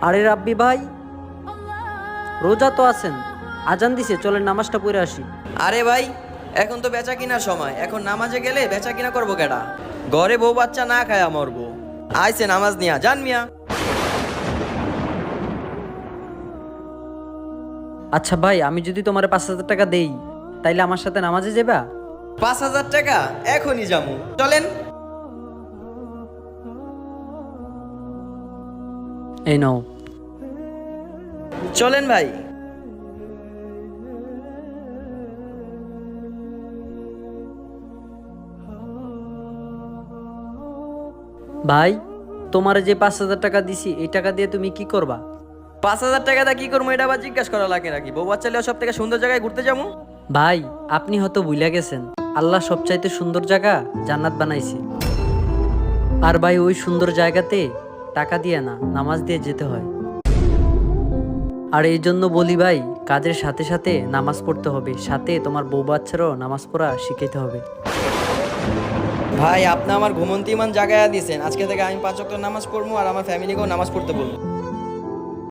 আরে রাব্বি ভাই, রোজা তো আছেন, আজান দিছে, চলেন নামাজটা পড়ে আসি। আরে ভাই, এখন তো বেচা কিনার সময়, এখন নামাজে গেলে বেচা কিনা করবো কেডা? ঘরে বউ বাচ্চা না খায়া মরবো। আইছে নামাজ নিয়া জান মিয়া। আচ্ছা ভাই, আমি যদি তোমার 5,000 টাকা দেই, তাইলে আমার সাথে নামাজে যাবা? 5,000 টাকা এখনই যামু, চলেন। এই নাও। চলেন ভাই। ভাই, তোমার যে 5,000 টাকা দিছি, এই টাকা দিয়ে তুমি কি করবা? 5,000 টাকা দা কি করবো এটা আবার জিজ্ঞাসা করা লাগে নাকি? বউ বাচ্চা লিয়ে সব থেকে সুন্দর জায়গায় ঘুরতে যাবো। ভাই, আপনি হয়তো ভুলে গেছেন, আল্লাহ সবচাইতে সুন্দর জায়গা জান্নাত বানাইছে। আর ভাই, ওই সুন্দর জায়গাতে টাকা দিয়ে না, নামাজ দিয়ে যেতে হয়। আর এই জন্য বলি ভাই, কাজের সাথে সাথে নামাজ পড়তে হবে, সাথে তোমার বউ বাচ্চারও নামাজ পড়া শিখাইতে হবে। ভাই, আপনি আমার ঘুমন্তি মান জায়গায় দিয়েছেন, আজকে থেকে আমি 5 ওয়াক্ত নামাজ পড়বো আর আমার ফ্যামিলিকেও নামাজ পড়তে বলবো।